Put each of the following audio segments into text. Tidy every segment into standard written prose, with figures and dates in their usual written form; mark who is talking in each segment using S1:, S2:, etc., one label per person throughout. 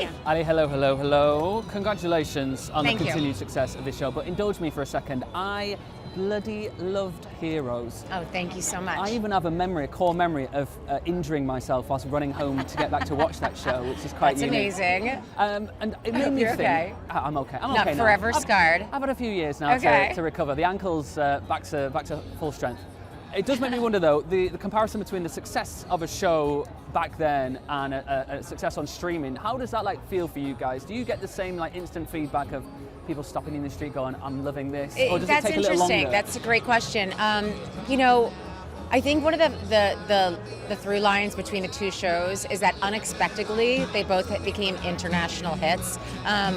S1: Ali.
S2: Ali, hello, hello, hello. Congratulations on
S1: Thank
S2: the
S1: you.
S2: continued success of this show, but indulge me for a second. I bloody loved Heroes.
S1: Oh, thank you so much.
S2: I even have a core memory of injuring myself whilst running home to get back to watch that show, which is quite
S1: That's
S2: unique.
S1: amazing.
S2: And it made me
S1: You're
S2: think.
S1: okay.
S2: I'm okay. I'm
S1: Not
S2: okay now.
S1: forever scarred.
S2: I've had a few years now to recover. The ankle's back to full strength. It does make me wonder, though, the comparison between the success of a show back then and a success on streaming. How does that feel for you guys? Do you get the same instant feedback of people stopping in the street going, "I'm loving this," or does it take a little longer?
S1: That's a great question. I think one of the through lines between the two shows is that unexpectedly they both became international hits.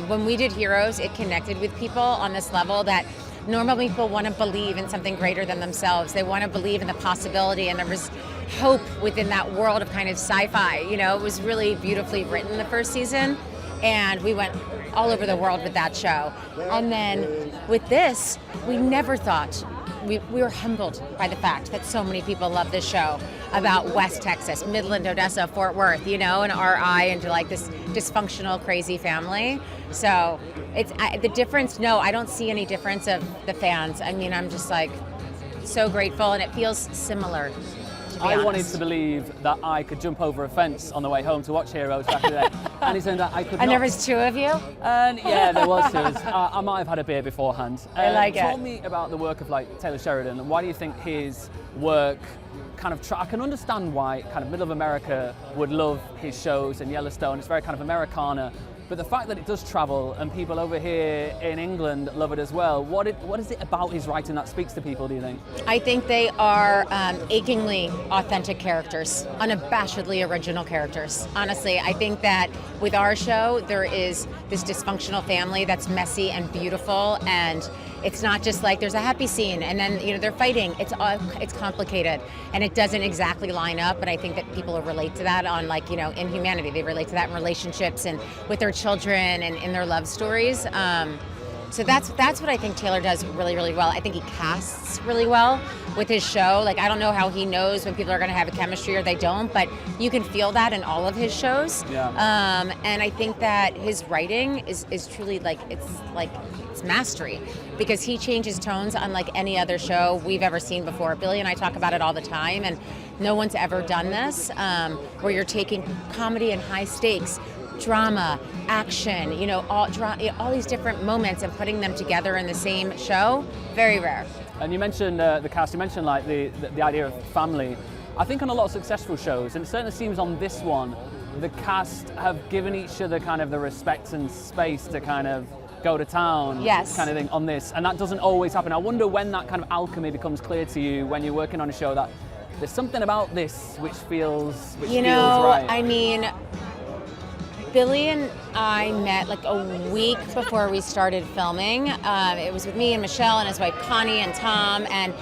S1: When we did Heroes, it connected with people on this level that normally people want to believe in something greater than themselves. They want to believe in the possibility, and there was hope within that world of kind of sci-fi. It was really beautifully written the first season, and we went all over the world with that show. And then with this, we never thought, we were humbled by the fact that so many people love this show about West Texas, Midland, Odessa, Fort Worth, and RI into this dysfunctional, crazy family. So it's the difference. No, I don't see any difference of the fans. I mean, I'm just so grateful, and it feels similar.
S2: I wanted to believe that I could jump over a fence on the way home to watch Heroes back in the day, and it turned out I could not.
S1: And there was two of you?
S2: And yeah, there was two. I might have had a beer beforehand.
S1: I like it.
S2: Tell me about the work of Taylor Sheridan. Why do you think his work I can understand why kind of middle of America would love his shows in Yellowstone. It's very kind of Americana. But the fact that it does travel and people over here in England love it as well, what is it about his writing that speaks to people, do you think?
S1: I think they are achingly authentic characters, unabashedly original characters. Honestly, I think that with our show, there is this dysfunctional family that's messy and beautiful, and it's not just there's a happy scene and then they're fighting. It's complicated, and it doesn't exactly line up. But I think that people relate to that on in humanity. They relate to that in relationships and with their children and in their love stories. So that's what I think Taylor does really, really well. I think he casts really well with his show. I don't know how he knows when people are going to have a chemistry or they don't, but you can feel that in all of his shows.
S2: Yeah.
S1: And I think that his writing is truly it's mastery, because he changes tones unlike any other show we've ever seen before. Billy and I talk about it all the time, and no one's ever done this, where you're taking comedy and high stakes, drama, action, all these different moments and putting them together in the same show. Very rare.
S2: And you mentioned the cast, you mentioned the idea of family. I think on a lot of successful shows, and it certainly seems on this one, the cast have given each other kind of the respect and space to kind of go to town, kind of thing on this, and that doesn't always happen. I wonder when that kind of alchemy becomes clear to you when you're working on a show, that there's something about this which feels right.
S1: I mean, Billy and I met a week before we started filming. It was with me and Michelle and his wife Connie and Tom, and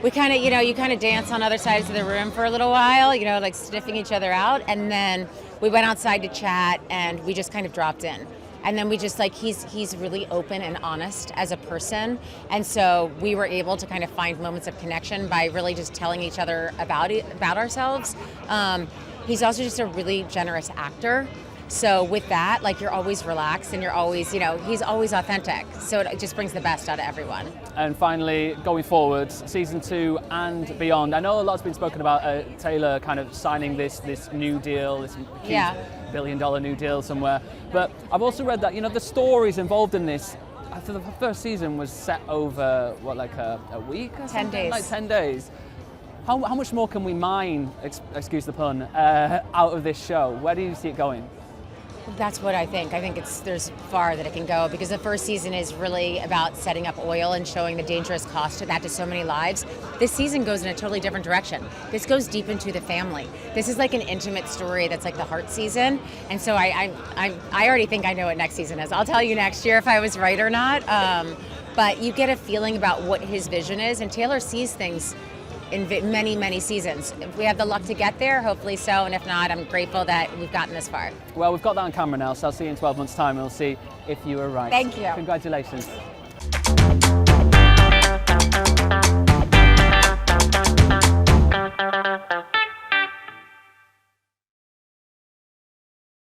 S1: we kind of, you kind of dance on other sides of the room for a little while, sniffing each other out, and then we went outside to chat, and we just kind of dropped in. And then we just he's really open and honest as a person, and so we were able to kind of find moments of connection by really just telling each other about ourselves. He's also just a really generous actor. So with that, you're always relaxed, and you're always, he's always authentic. So it just brings the best out of everyone.
S2: And finally, going forward, season 2 and beyond, I know a lot's been spoken about Taylor kind of signing this new deal, this huge $1 billion new deal somewhere. But I've also read that, the stories involved in this, for the first season was set over, a week or
S1: 10 days.
S2: 10 days. How much more can we mine, excuse the pun, out of this show? Where do you see it going?
S1: That's what I think. I think there's far that it can go, because the first season is really about setting up oil and showing the dangerous cost of that to so many lives. This season goes in a totally different direction. This goes deep into the family. This is an intimate story that's the heart season. And so I already think I know what next season is. I'll tell you next year if I was right or not. But you get a feeling about what his vision is, and Taylor sees things in many, many seasons. If we have the luck to get there, hopefully so, and if not, I'm grateful that we've gotten this far.
S2: Well, we've got that on camera now, so I'll see you in 12 months' time, and we'll see if you were right.
S1: Thank you.
S2: Congratulations.